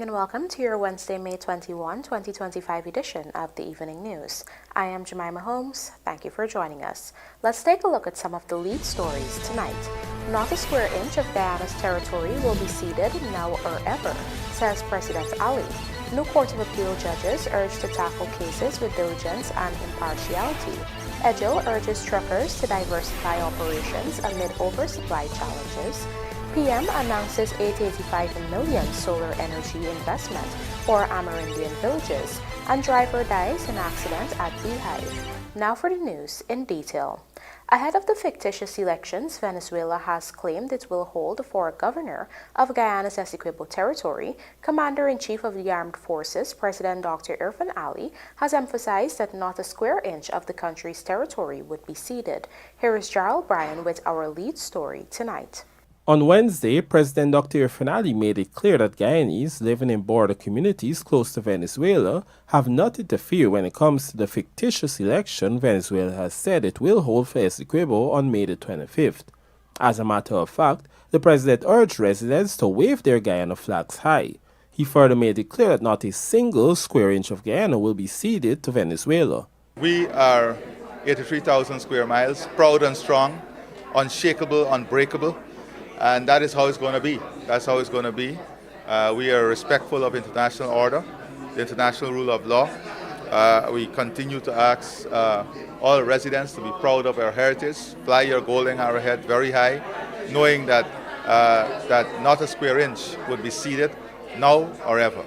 and welcome to your Wednesday, May 21, 2025 edition of the Evening News. I am Jemima Holmes. Thank you for joining us. Let's take a look at some of the lead stories tonight. Not a square inch of Guyana's territory will be ceded now or ever, says President Ali. New Court of Appeal judges urge to tackle cases with diligence and impartiality. EDGHILL urges truckers to diversify operations amid oversupply challenges. PM announces $885 million solar energy investment for Amerindian villages, and driver dies in accident at Beehive. Now for the news in detail. Ahead of the fictitious elections, Venezuela has claimed it will hold for governor of Guyana's Essequibo territory. Commander-in-Chief of the Armed Forces, President Dr. Irfan Ali, has emphasized that not a square inch of the country's territory would be ceded. Here is Gerald Bryan with our lead story tonight. On Wednesday, President Dr. Irfan Ali made it clear that Guyanese living in border communities close to Venezuela have not interfered when it comes to the fictitious election Venezuela has said it will hold for Essequibo on May the 25th. As a matter of fact, the president urged residents to wave their Guyana flags high. He further made it clear that not a single square inch of Guyana will be ceded to Venezuela. We are 83,000 square miles, proud and strong, unshakable, unbreakable. And that is how it's going to be. That's how it's going to be. We are respectful of international order, the international rule of law. We continue to ask all residents to be proud of our heritage, fly your golden arrowhead very high, knowing that, that not a square inch would be ceded now or ever.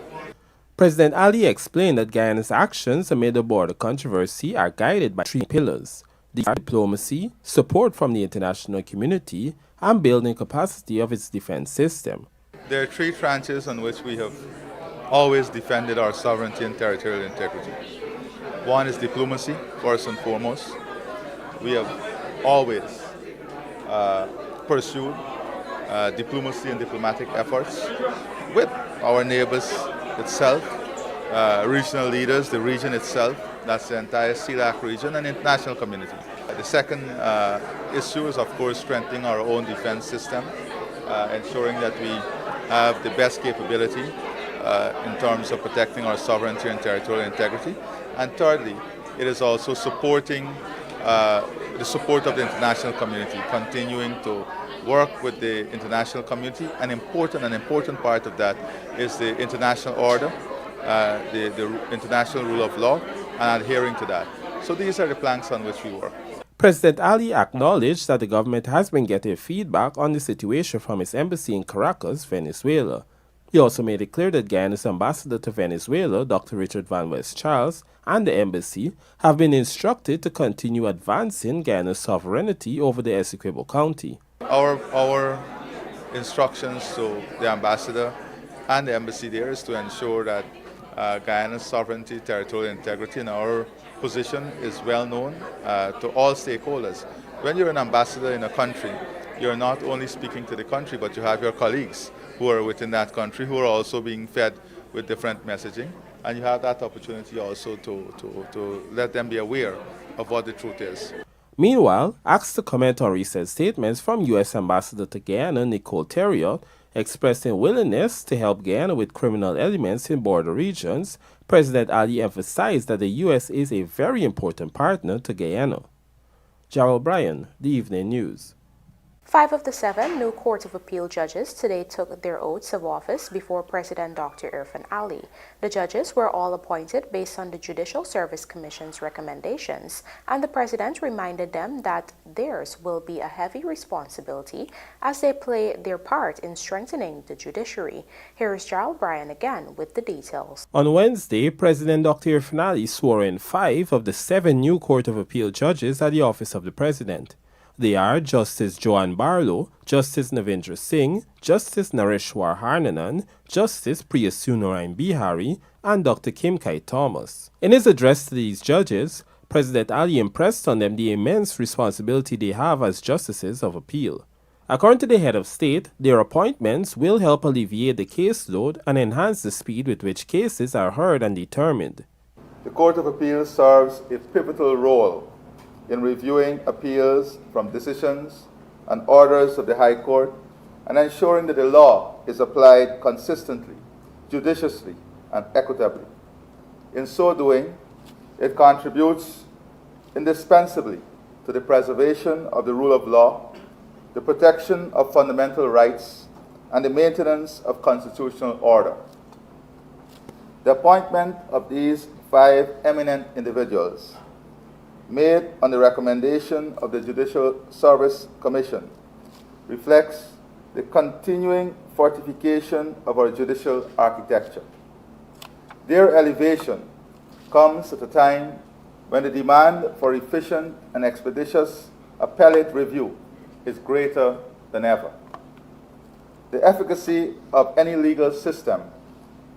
President Ali explained that Guyana's actions amid the border controversy are guided by three pillars: diplomacy, support from the international community, and building capacity of its defense system. There are three tranches on which we have always defended our sovereignty and territorial integrity. One is diplomacy, first and foremost. We have always pursued diplomacy and diplomatic efforts with our neighbors itself, regional leaders, the region itself, that's the entire CELAC region, and international community. The second issue is, of course, strengthening our own defense system, ensuring that we have the best capability in terms of protecting our sovereignty and territorial integrity. And thirdly, it is also supporting the support of the international community, continuing to work with the international community. An important part of that is the international order, the international rule of law, and adhering to that. So these are the planks on which we work. President Ali acknowledged that the government has been getting feedback on the situation from its embassy in Caracas, Venezuela. He also made it clear that Guyana's ambassador to Venezuela, Dr. Richard Van West Charles, and the embassy have been instructed to continue advancing Guyana's sovereignty over the Essequibo County. Our instructions to the ambassador and the embassy there is to ensure that Guyana's sovereignty, territorial integrity, and our position is well known to all stakeholders. When you're an ambassador in a country, you're not only speaking to the country, but you have your colleagues who are within that country who are also being fed with different messaging, and you have that opportunity also to let them be aware of what the truth is. Meanwhile, asked to comment on recent statements from U.S. Ambassador to Guyana, Nicole Theriot, expressing willingness to help Guyana with criminal elements in border regions, President Ali emphasized that the U.S. is a very important partner to Guyana. Gerald Bryan, The Evening News. 5 of the 7 new Court of Appeal judges today took their oaths of office before President Dr. Irfan Ali. The judges were all appointed based on the Judicial Service Commission's recommendations, and the president reminded them that theirs will be a heavy responsibility as they play their part in strengthening the judiciary. Here is Gerald Bryan again with the details. On Wednesday, President Dr. Irfan Ali swore in 5 of the 7 new Court of Appeal judges at the office of the president. They are Justice Joanne Barlow, Justice Navindra Singh, Justice Nareshwar Harnanan, Justice Priyasunarayan Bihari, and Dr. Kim Kai Thomas. In his address to these judges, President Ali impressed on them the immense responsibility they have as justices of appeal. According to the head of state, their appointments will help alleviate the caseload and enhance the speed with which cases are heard and determined. The Court of Appeal serves a pivotal role in reviewing appeals from decisions and orders of the High Court and ensuring that the law is applied consistently judiciously and equitably. In so doing, it contributes indispensably to the preservation of the rule of law, the protection of fundamental rights, and the maintenance of constitutional order. The appointment of these 5 eminent individuals, made on the recommendation of the Judicial Service Commission, reflects the continuing fortification of our judicial architecture. Their elevation comes at a time when the demand for efficient and expeditious appellate review is greater than ever. The efficacy of any legal system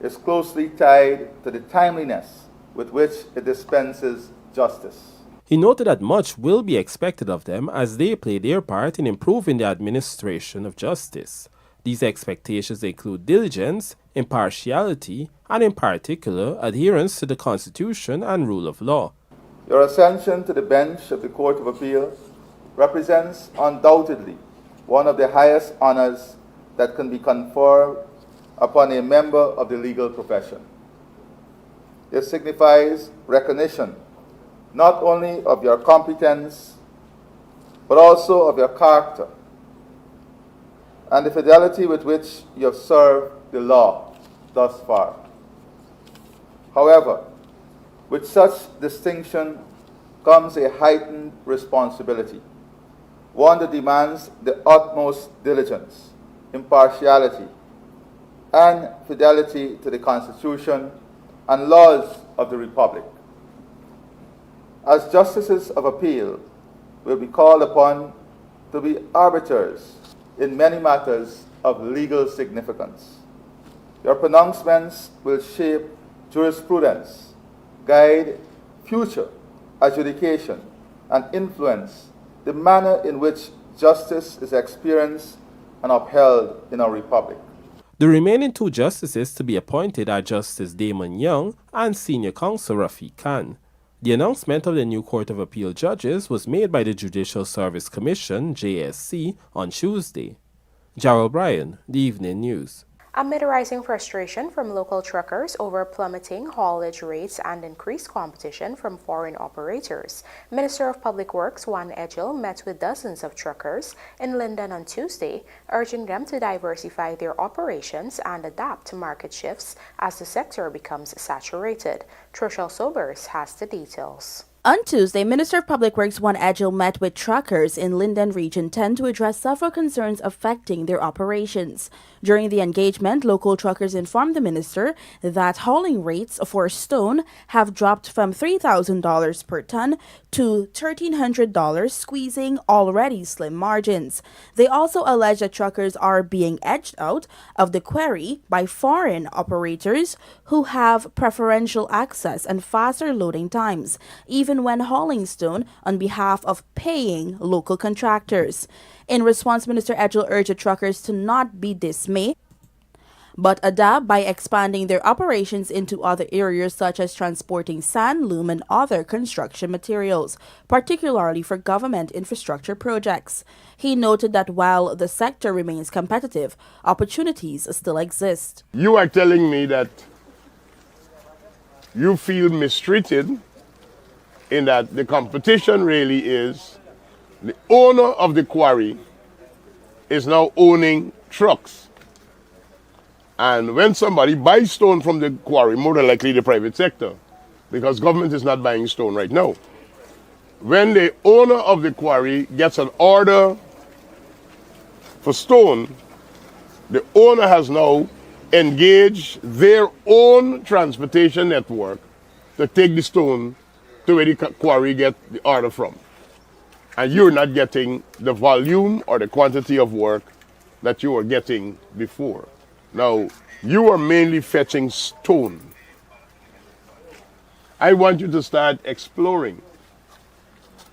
is closely tied to the timeliness with which it dispenses justice. He noted that much will be expected of them as they play their part in improving the administration of justice. These expectations include diligence, impartiality, and in particular, adherence to the Constitution and rule of law. Your ascension to the bench of the Court of Appeal represents undoubtedly one of the highest honors that can be conferred upon a member of the legal profession. It signifies recognition not only of your competence, but also of your character and the fidelity with which you have served the law thus far. However, with such distinction comes a heightened responsibility, one that demands the utmost diligence, impartiality, and fidelity to the Constitution and laws of the Republic. As justices of appeal, will be called upon to be arbiters in many matters of legal significance. Your pronouncements will shape jurisprudence, guide future adjudication, and influence the manner in which justice is experienced and upheld in our republic. The remaining 2 justices to be appointed are Justice Damon Young and Senior Counsel Rafiq Khan. The announcement of the new Court of Appeal judges was made by the Judicial Service Commission, JSC, on Tuesday. Jarrell Bryan, The Evening News. Amid rising frustration from local truckers over plummeting haulage rates and increased competition from foreign operators, Minister of Public Works Juan EDGHILL met with dozens of truckers in Linden on Tuesday, urging them to diversify their operations and adapt to market shifts as the sector becomes saturated. Trishelle Sobers has the details. On Tuesday, Minister of Public Works Juan EDGHILL met with truckers in Linden Region 10 to address several concerns affecting their operations. During the engagement, local truckers informed the minister that hauling rates for stone have dropped from $3,000 per ton to $1,300, squeezing already slim margins. They also allege that truckers are being edged out of the quarry by foreign operators who have preferential access and faster loading times, even when hauling stone on behalf of paying local contractors. In response, Minister EDGHILL urged the truckers to not be dismayed, but adapt by expanding their operations into other areas such as transporting sand, loom, and other construction materials, particularly for government infrastructure projects. He noted that while the sector remains competitive, opportunities still exist. You are telling me that you feel mistreated in that the competition really is the owner of the quarry is now owning trucks. And when somebody buys stone from the quarry, more than likely the private sector, because government is not buying stone right now. When the owner of the quarry gets an order for stone, the owner has now engaged their own transportation network to take the stone to where the quarry gets the order from. And you're not getting the volume or the quantity of work that you were getting before. Now, you are mainly fetching stone. I want you to start exploring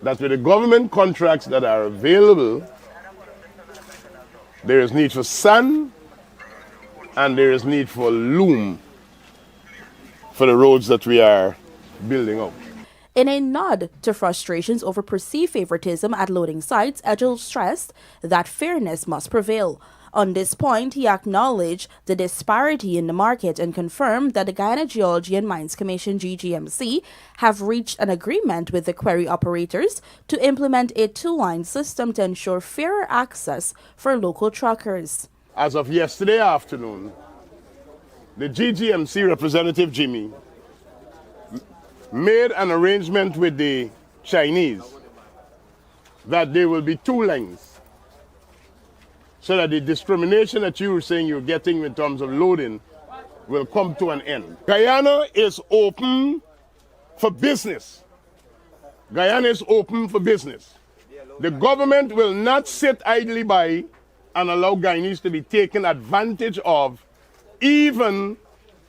that with the government contracts that are available, there is need for sand and there is need for loom for the roads that we are building up. In a nod to frustrations over perceived favoritism at loading sites, EDGHILL stressed that fairness must prevail. On this point, he acknowledged the disparity in the market and confirmed that the Guyana Geology and Mines Commission (GGMC) have reached an agreement with the quarry operators to implement a two-line system to ensure fairer access for local truckers. As of yesterday afternoon, the GGMC representative Jimmy made an arrangement with the Chinese that there will be two lanes, so that the discrimination that you were saying you're getting in terms of loading will come to an end. Guyana is open for business. Guyana is open for business. The government will not sit idly by and allow Guyanese to be taken advantage of, even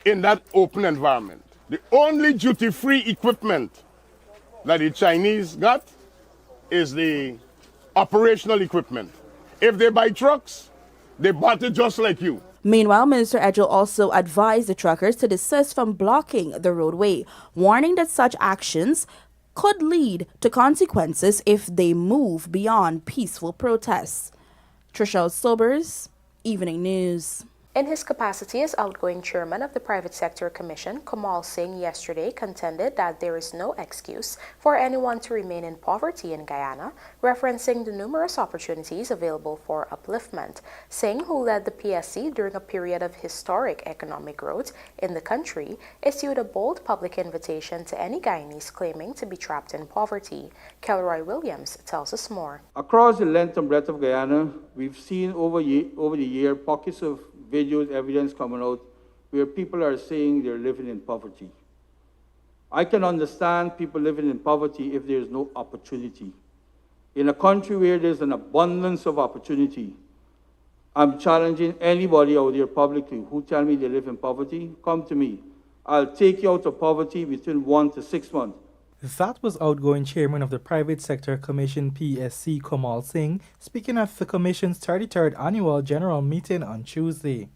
in that open environment. The only duty-free equipment that the Chinese got is the operational equipment. If they buy trucks, they bought it just like you. Meanwhile, Minister Edghill also advised the truckers to desist from blocking the roadway, warning that such actions could lead to consequences if they move beyond peaceful protests. Trishelle Sobers, Evening News. In his capacity as outgoing chairman of the Private Sector Commission, Kumal Singh yesterday contended that there is no excuse for anyone to remain in poverty in Guyana, referencing the numerous opportunities available for upliftment. Singh, who led the PSC during a period of historic economic growth in the country, issued a bold public invitation to any Guyanese claiming to be trapped in poverty. Kelroy Williams tells us more. Across the length and breadth of Guyana, we've seen over the year pockets of videos, evidence coming out where people are saying they're living in poverty. I can understand people living in poverty if there's no opportunity. In a country where there's an abundance of opportunity, I'm challenging anybody out there publicly who tell me they live in poverty, come to me. I'll take you out of poverty within 1 to 6 months. That was outgoing chairman of the Private Sector Commission PSC Kumal Singh speaking at the Commission's 33rd Annual General Meeting on Tuesday,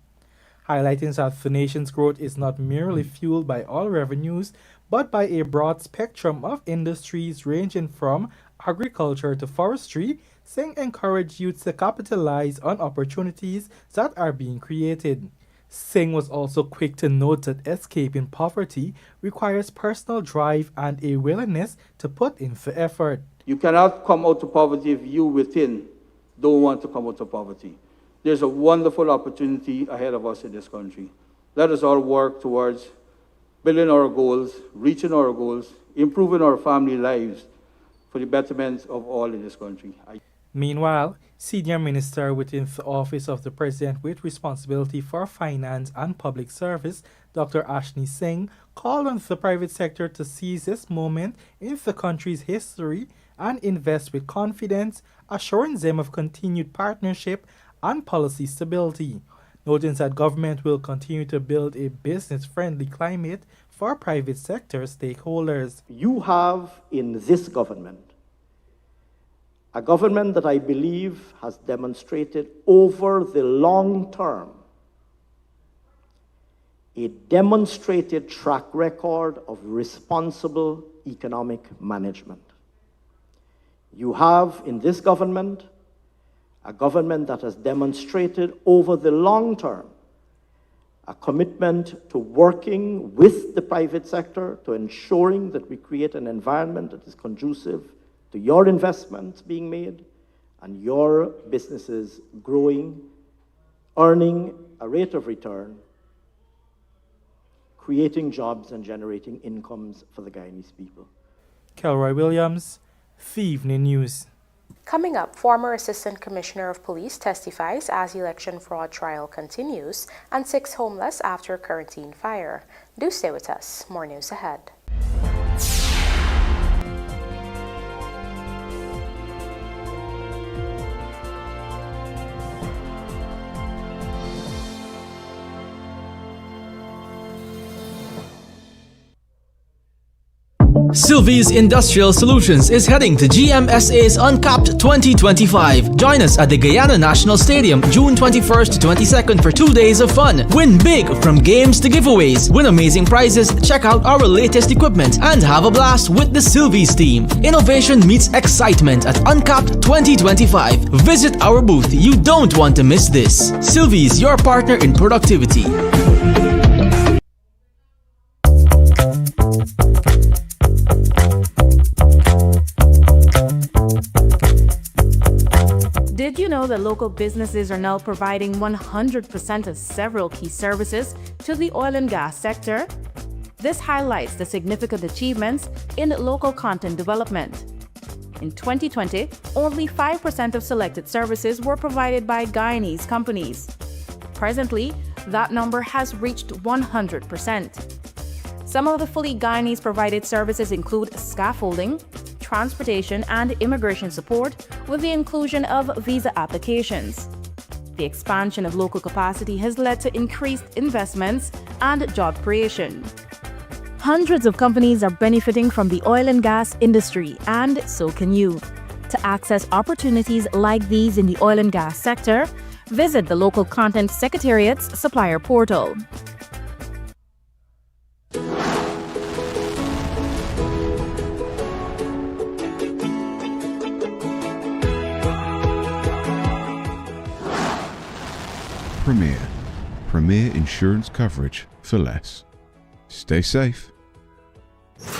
highlighting that the nation's growth is not merely fueled by oil revenues, but by a broad spectrum of industries ranging from agriculture to forestry. Singh encouraged youth to capitalize on opportunities that are being created. Singh was also quick to note that escaping poverty requires personal drive and a willingness to put in the effort. You cannot come out of poverty if you within don't want to come out of poverty. There's a wonderful opportunity ahead of us in this country. Let us all work towards building our goals, reaching our goals, improving our family lives for the betterment of all in this country. Meanwhile, Senior Minister within the Office of the President with responsibility for finance and public service, Dr. Ashni Singh, called on the private sector to seize this moment in the country's history and invest with confidence, assuring them of continued partnership and policy stability, noting that government will continue to build a business-friendly climate for private sector stakeholders. You have in this government a government that I believe has demonstrated over the long term a demonstrated track record of responsible economic management. You have in this government a government that has demonstrated over the long term a commitment to working with the private sector, to ensuring that we create an environment that is conducive to your investments being made and your businesses growing, earning a rate of return, creating jobs and generating incomes for the Guyanese people. Kelroy Williams, The Evening News. Coming up, former Assistant Commissioner of Police testifies as election fraud trial continues, and 6 homeless after quarantine fire. Do stay with us. More news ahead. Sylvie's Industrial Solutions is heading to GMSA's Uncapped 2025. Join us at the Guyana National Stadium June 21st to 22nd for 2 days of fun. Win big from games to giveaways. Win amazing prizes, check out our latest equipment, and have a blast with the Sylvie's team. Innovation meets excitement at Uncapped 2025. Visit our booth. You don't want to miss this. Sylvie's, your partner in productivity. Did you know that local businesses are now providing 100% of several key services to the oil and gas sector? This highlights the significant achievements in local content development. In 2020, only 5% of selected services were provided by Guyanese companies. Presently, that number has reached 100%. Some of the fully Guyanese provided services include scaffolding, transportation and immigration support, with the inclusion of visa applications. The expansion of local capacity has led to increased investments and job creation. Hundreds of companies are benefiting from the oil and gas industry, and so can you. To access opportunities like these in the oil and gas sector, visit the local content secretariat's supplier portal. Premier insurance coverage for less. Stay safe. For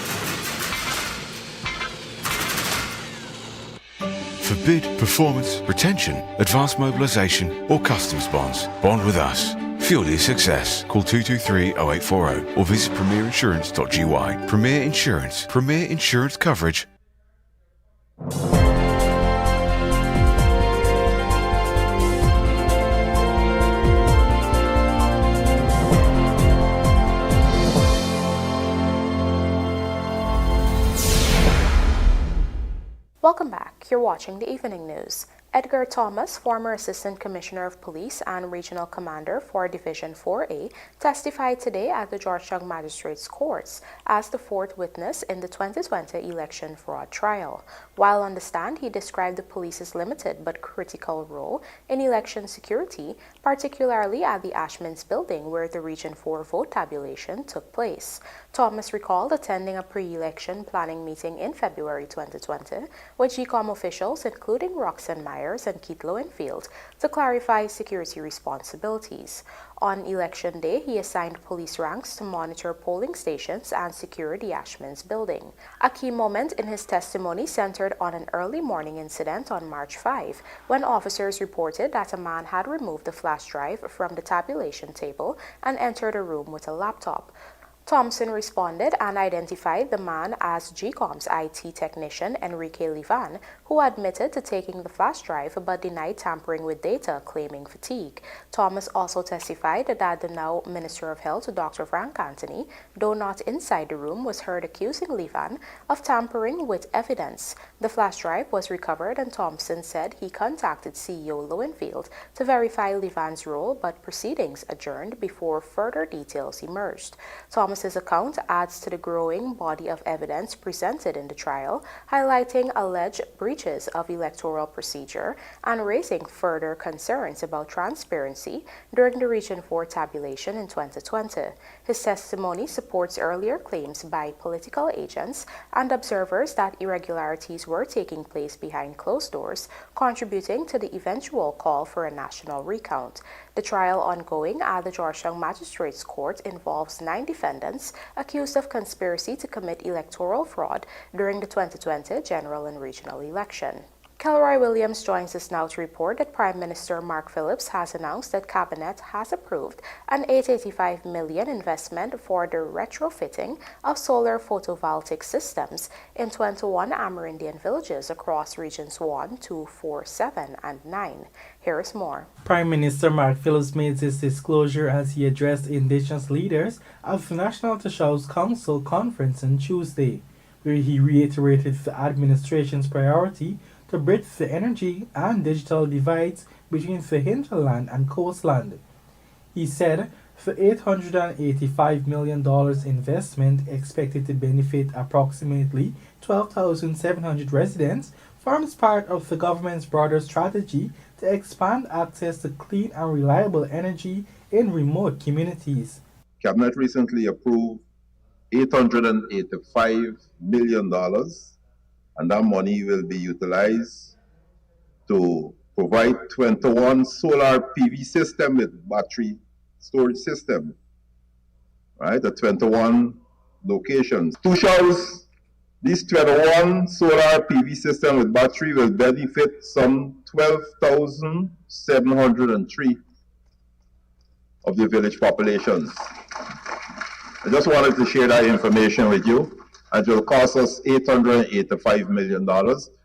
bid, performance, retention, advanced mobilisation or customs bonds, bond with us. Fuel your success. Call 223 0840 or visit premierinsurance.gy. Premier Insurance. Premier insurance coverage. Welcome back. You're watching the Evening News. Edgar Thomas, former Assistant Commissioner of Police and Regional Commander for Division 4A, testified today at the Georgetown Magistrates Courts as the fourth witness in the 2020 election fraud trial. While on the stand, he described the police's limited but critical role in election security, particularly at the Ashman's building where the Region 4 vote tabulation took place. Thomas recalled attending a pre-election planning meeting in February 2020 with GCOM officials, including Roxanne Myers and Keith Lowenfield, to clarify security responsibilities. On election day, he assigned police ranks to monitor polling stations and secure the Ashman's building. A key moment in his testimony centered on an early morning incident on March 5, when officers reported that a man had removed the flash drive from the tabulation table and entered a room with a laptop. Thompson responded and identified the man as GCOM's IT technician Enrique Livan, who admitted to taking the flash drive but denied tampering with data, claiming fatigue. Thomas also testified that the now Minister of Health, Dr. Frank Anthony, though not inside the room, was heard accusing Livan of tampering with evidence. The flash drive was recovered, and Thompson said he contacted CEO Lowenfield to verify Livan's role, but proceedings adjourned before further details emerged. Thomas's account adds to the growing body of evidence presented in the trial, highlighting alleged breaches of electoral procedure and raising further concerns about transparency during the Region 4 tabulation in 2020. His testimony supports earlier claims by political agents and observers that irregularities were taking place behind closed doors, contributing to the eventual call for a national recount. The trial ongoing at the Georgetown Magistrates Court involves 9 defendants accused of conspiracy to commit electoral fraud during the 2020 general and regional election. Kelroy Williams joins us now to report that Prime Minister Mark Phillips has announced that Cabinet has approved an $885 million investment for the retrofitting of solar photovoltaic systems in 21 Amerindian villages across Regions 1, 2, 4, 7, and 9. Here is more. Prime Minister Mark Phillips made this disclosure as he addressed Indigenous leaders at the National Tashaus Council conference on Tuesday, where he reiterated the administration's priority to bridge the energy and digital divides between the hinterland and coastland. He said The $885 million investment, expected to benefit approximately 12,700 residents, forms part of the government's broader strategy to expand access to clean and reliable energy in remote communities. Cabinet recently approved $885 million, and that money will be utilized to provide 21 solar PV system with battery storage system, right, at 21 locations. To shows this 21 solar PV system with battery will benefit some 12,703 of the village populations. I just wanted to share that information with you. It will cost us $885 million.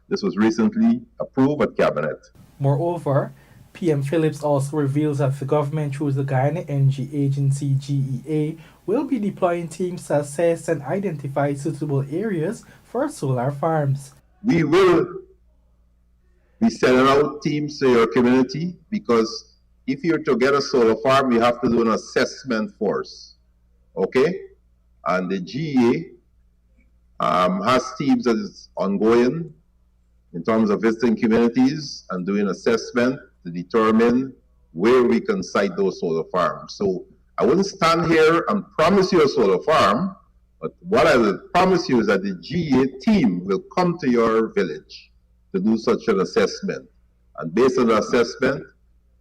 This was recently approved at Cabinet. Moreover, PM Phillips also reveals that the government, through the Guyana Energy Agency GEA, will be deploying teams to assess and identify suitable areas for solar farms. We will be sending out teams to your community, because if you're to get a solar farm, you have to do an assessment first, okay? And the GEA has teams that is ongoing in terms of visiting communities and doing assessment to determine where we can site those solar farms. So I wouldn't stand here and promise you a solar farm, but what I will promise you is that the GEA team will come to your village to do such an assessment. And based on the assessment,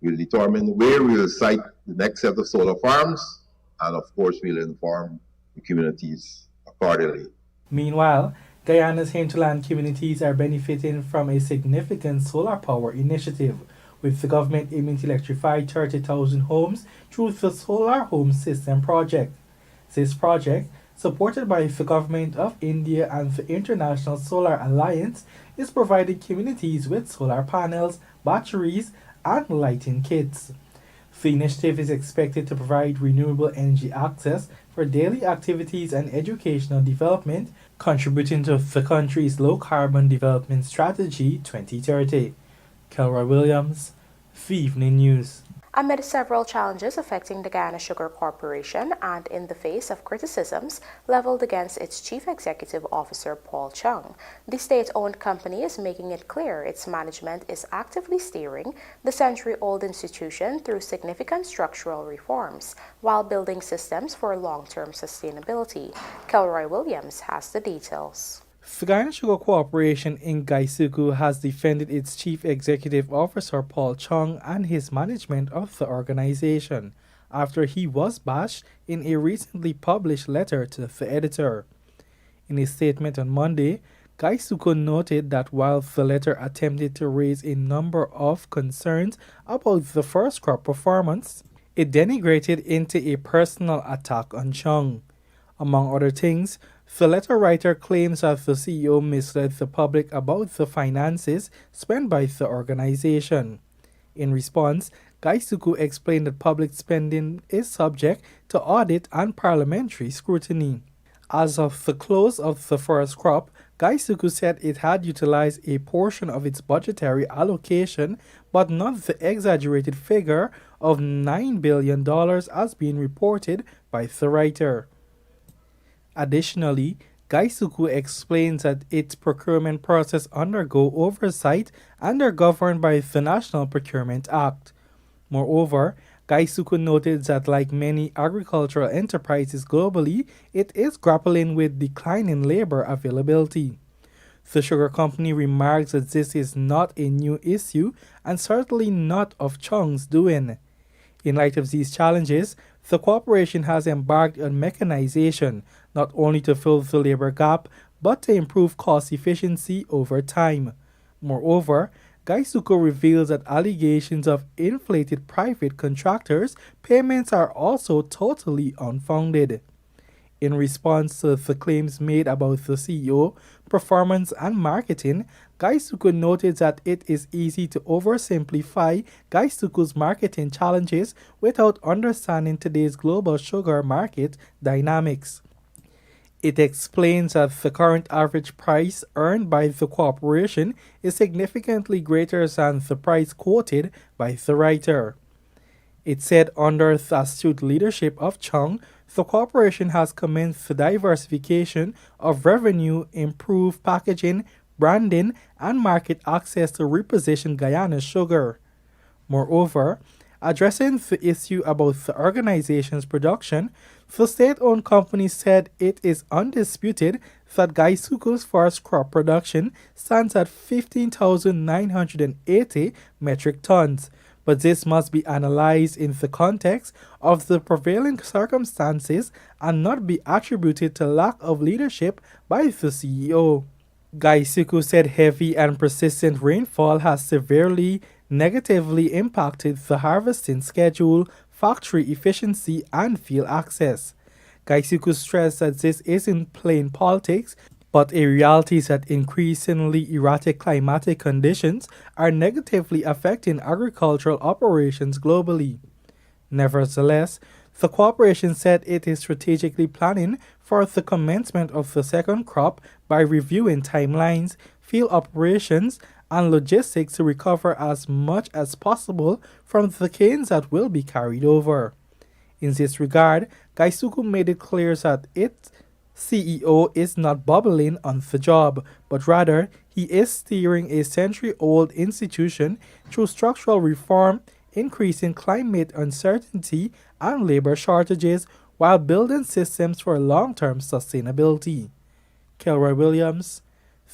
we'll determine where we will site the next set of solar farms, and of course we'll inform the communities accordingly. Meanwhile, Guyana's hinterland communities are benefiting from a significant solar power initiative, with the government aiming to electrify 30,000 homes through the Solar Home System project. This project, supported by the Government of India and the International Solar Alliance, is providing communities with solar panels, batteries, and lighting kits. The initiative is expected to provide renewable energy access for daily activities and educational development, contributing to the country's low-carbon development strategy 2030. Kelroy Williams, The Evening News. Amid several challenges affecting the Guyana Sugar Corporation and in the face of criticisms leveled against its Chief Executive Officer Paul Chung, the state-owned company is making it clear its management is actively steering the century-old institution through significant structural reforms while building systems for long-term sustainability. Kelroy Williams has the details. The Guyana Sugar Corporation in Gaisuku has defended its Chief Executive Officer Paul Chung and his management of the organization after he was bashed in a recently published letter to the editor. In a statement on Monday, Gaisuku noted that while the letter attempted to raise a number of concerns about the first crop performance, it denigrated into a personal attack on Chung. Among other things, the letter writer claims that the CEO misled the public about the finances spent by the organization. In response, Gaisuku explained that public spending is subject to audit and parliamentary scrutiny. As of the close of the first crop, Gaisuku said it had utilized a portion of its budgetary allocation, but not the exaggerated figure of $9 billion as being reported by the writer. Additionally, Gaisuku explains that its procurement process undergo oversight and are governed by the National Procurement Act. Moreover, Gaisuku noted that like many agricultural enterprises globally, it is grappling with declining labor availability. The sugar company remarks that this is not a new issue and certainly not of Chung's doing. In light of these challenges, the corporation has embarked on mechanization, not only to fill the labor gap, but to improve cost efficiency over time. Moreover, Gaisuku reveals that allegations of inflated private contractors' payments are also totally unfounded. In response to the claims made about the CEO, performance, and marketing, Gaisuku noted that it is easy to oversimplify Gaisuku's marketing challenges without understanding today's global sugar market dynamics. It explains that the current average price earned by the corporation is significantly greater than the price quoted by the writer. It said under the astute leadership of Chung, the corporation has commenced the diversification of revenue, improved packaging, branding, and market access to reposition Guyana's sugar. Moreover, addressing the issue about the organization's production, the state-owned company said it is undisputed that Gaisuku's forest crop production stands at 15,980 metric tons, but this must be analyzed in the context of the prevailing circumstances and not be attributed to lack of leadership by the CEO. Gaisuku said heavy and persistent rainfall has severely negatively impacted the harvesting schedule, factory efficiency, and field access. Gaisuku stressed that this isn't plain politics, but a reality that increasingly erratic climatic conditions are negatively affecting agricultural operations globally. Nevertheless, the corporation said it is strategically planning for the commencement of the second crop by reviewing timelines, field operations, and logistics to recover as much as possible from the gains that will be carried over. In this regard, Gaisuku made it clear that its CEO is not bubbling on the job, but rather he is steering a century-old institution through structural reform, increasing climate uncertainty and labor shortages while building systems for long-term sustainability. Kelroy Williams,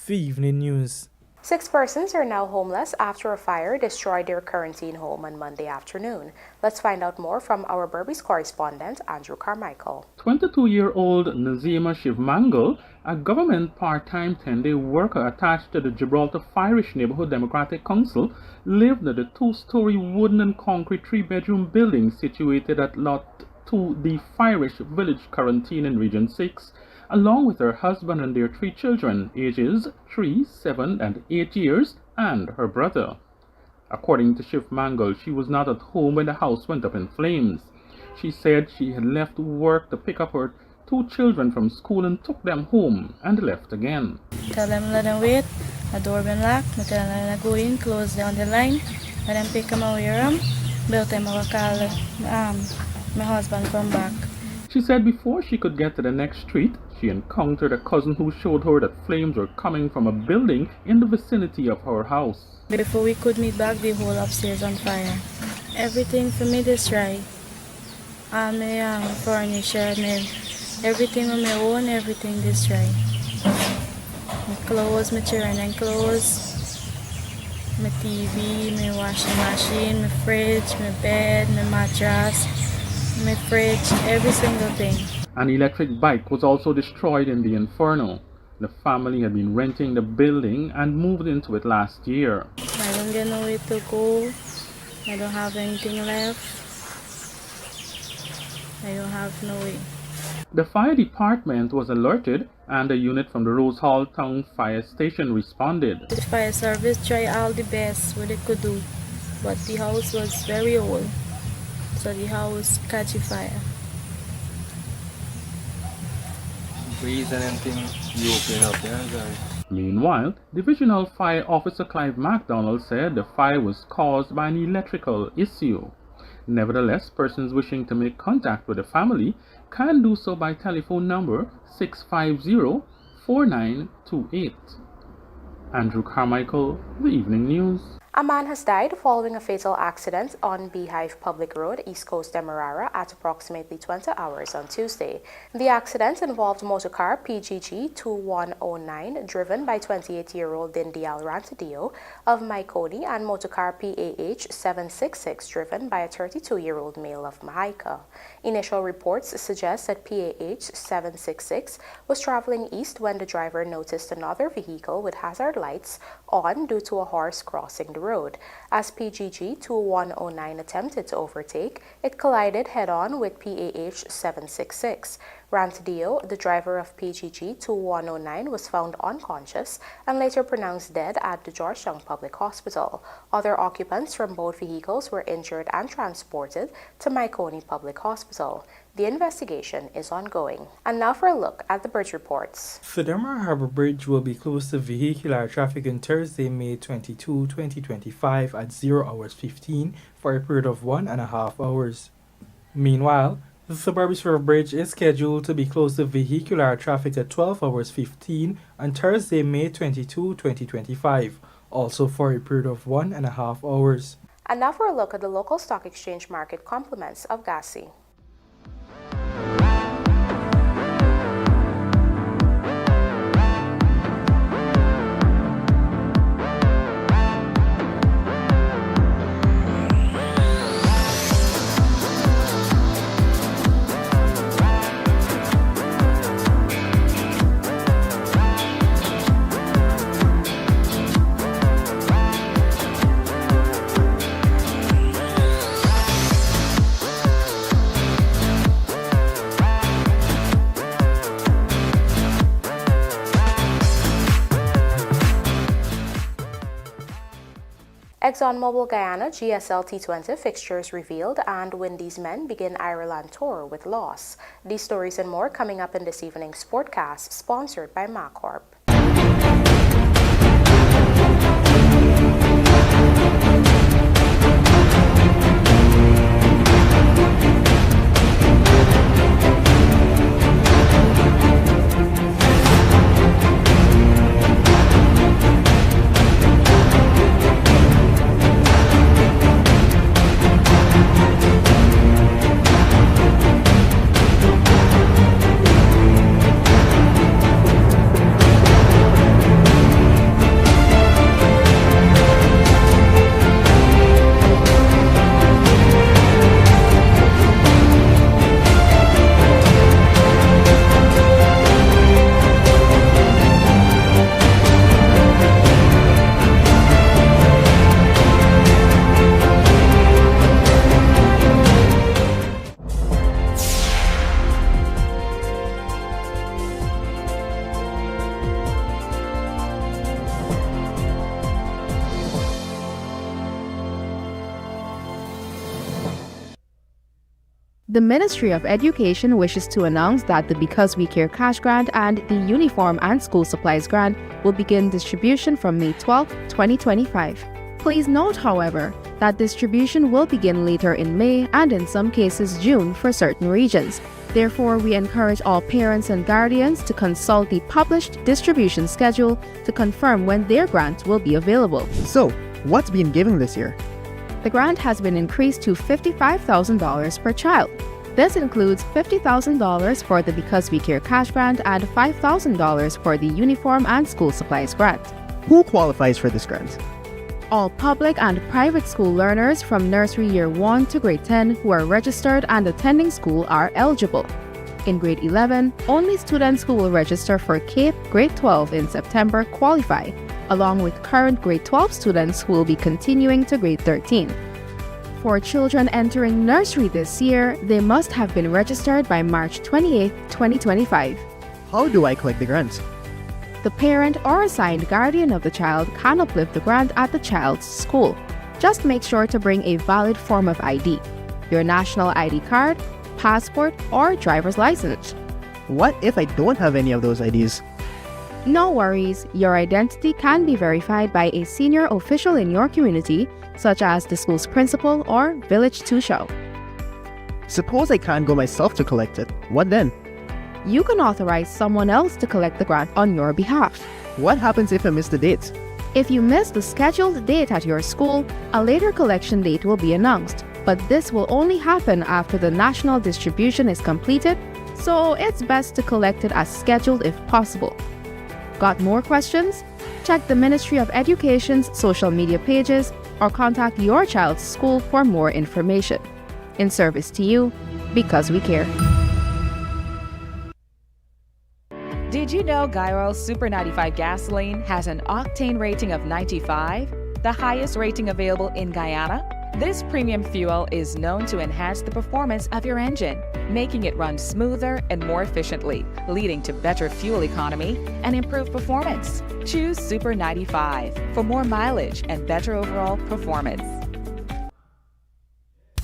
The Evening News. 6 persons are now homeless after a fire destroyed their quarantine home on Monday afternoon. Let's find out more from our Berbice correspondent, Andrew Carmichael. 22-year-old Nazima Shivmangal, a government part-time 10-day worker attached to the Gibraltar Firish Neighborhood Democratic Council, lived in the 2-story wooden and concrete 3-bedroom building situated at Lot 2, the Firish Village Quarantine in Region 6, along with her husband and their 3 children, ages 3, 7, and 8 years, and her brother. According to Shiv Mangal, she was not at home when the house went up in flames. She said she had left work to pick up her 2 children from school and took them home and left again. Tell them let them wait, the door been locked, I tell them go in, close down the line, let them pick them out here, built them over call my husband come back. She said before she could get to the next street, she encountered a cousin who showed her that flames were coming from a building in the vicinity of her house. Before we could meet back, the whole upstairs on fire. Everything for me destroyed. All my furniture, everything on my own, everything destroyed. My clothes, my children clothes, my TV, my washing machine, my fridge, my bed, my mattress, my fridge, every single thing. An electric bike was also destroyed in the inferno. The family had been renting the building and moved into it last year. I don't get nowhere to go. I don't have anything left. I don't have no way. The fire department was alerted and a unit from the Rose Hall Town Fire Station responded. The fire service tried all the best what they could do, but the house was very old, so the house catch fire. Breeze and anything you open up there. Meanwhile, Divisional Fire Officer Clive MacDonald said the fire was caused by an electrical issue. Nevertheless, persons wishing to make contact with the family can do so by telephone number 650-4928. Andrew Carmichael, The Evening News. A man has died following a fatal accident on Beehive Public Road, East Coast Demerara, at approximately 20 hours on Tuesday. The accident involved motorcar PGG 2109 driven by 28-year-old Dindial Rantadio of Maikoni and motorcar PAH 766 driven by a 32-year-old male of Mahaika. Initial reports suggest that PAH 766 was traveling east when the driver noticed another vehicle with hazard lights on due to a horse crossing the road. As PGG 2109 attempted to overtake, it collided head-on with PAH 766. Rantadio, the driver of PGG 2109, was found unconscious and later pronounced dead at the Georgetown Public Hospital. Other occupants from both vehicles were injured and transported to Maikoni Public Hospital. The investigation is ongoing. And now for a look at the bridge reports. Sedema Harbor Bridge will be closed to vehicular traffic on Thursday, May 22, 2025 at 0 hours 15 for a period of 1.5 hours. Meanwhile, the Suburbies River Bridge is scheduled to be closed to vehicular traffic at 12 hours 15 on Thursday, May 22, 2025, also for a period of 1.5 hours. And now for a look at the local stock exchange market complements of GASI. ExxonMobil Guyana GSL T20 fixtures revealed and Wendy's men begin Ireland tour with loss. These stories and more coming up in this evening's Sportcast, sponsored by MacCorp. The Ministry of Education wishes to announce that the Because We Care Cash Grant and the Uniform and School Supplies Grant will begin distribution from May 12, 2025. Please note, however, that distribution will begin later in May and in some cases June for certain regions. Therefore, we encourage all parents and guardians to consult the published distribution schedule to confirm when their grant will be available. So, what's been given this year? The grant has been increased to $55,000 per child. This includes $50,000 for the Because We Care Cash Grant and $5,000 for the Uniform and School Supplies Grant. Who qualifies for this grant? All public and private school learners from nursery year 1 to grade 10 who are registered and attending school are eligible. In grade 11, only students who will register for CAPE grade 12 in September qualify, along with current grade 12 students who will be continuing to grade 13. For children entering nursery this year, they must have been registered by March 28, 2025. How do I collect the grant? The parent or assigned guardian of the child can uplift the grant at the child's school. Just make sure to bring a valid form of ID, your national ID card, passport, or driver's license. What if I don't have any of those IDs? No worries, your identity can be verified by a senior official in your community, such as the school's principal or village tusho. Suppose I can't go myself to collect it. What then? You can authorize someone else to collect the grant on your behalf. What happens if I miss the date? If you miss the scheduled date at your school, a later collection date will be announced, but this will only happen after the national distribution is completed, so it's best to collect it as scheduled if possible. Got more questions? Check the Ministry of Education's social media pages or contact your child's school for more information. In service to you, because we care. Did you know GUYANA'S Super 95 gasoline has an octane rating of 95, the highest rating available in Guyana? This premium fuel is known to enhance the performance of your engine, making it run smoother and more efficiently, leading to better fuel economy and improved performance. Choose Super 95 for more mileage and better overall performance.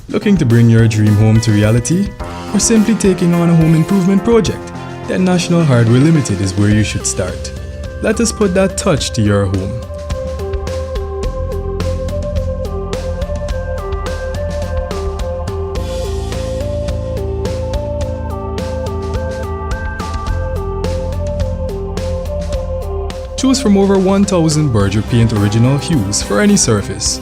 Looking to bring your dream home to reality? Or simply taking on a home improvement project? Then National Hardware Limited is where you should start. Let us put that touch to your home. Choose from over 1,000 Berger Paint original hues for any surface.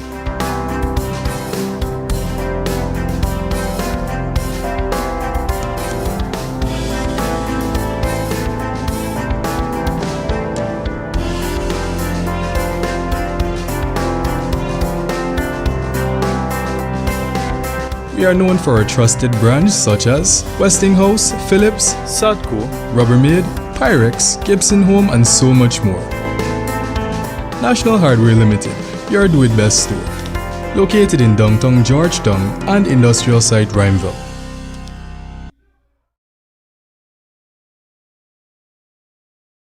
We are known for our trusted brands such as Westinghouse, Phillips, Sadco, Rubbermaid, Pyrex, Gibson Home, and so much more. National Hardware Limited, your do-it-best store. Located in downtown Georgetown and industrial site Rhymeville.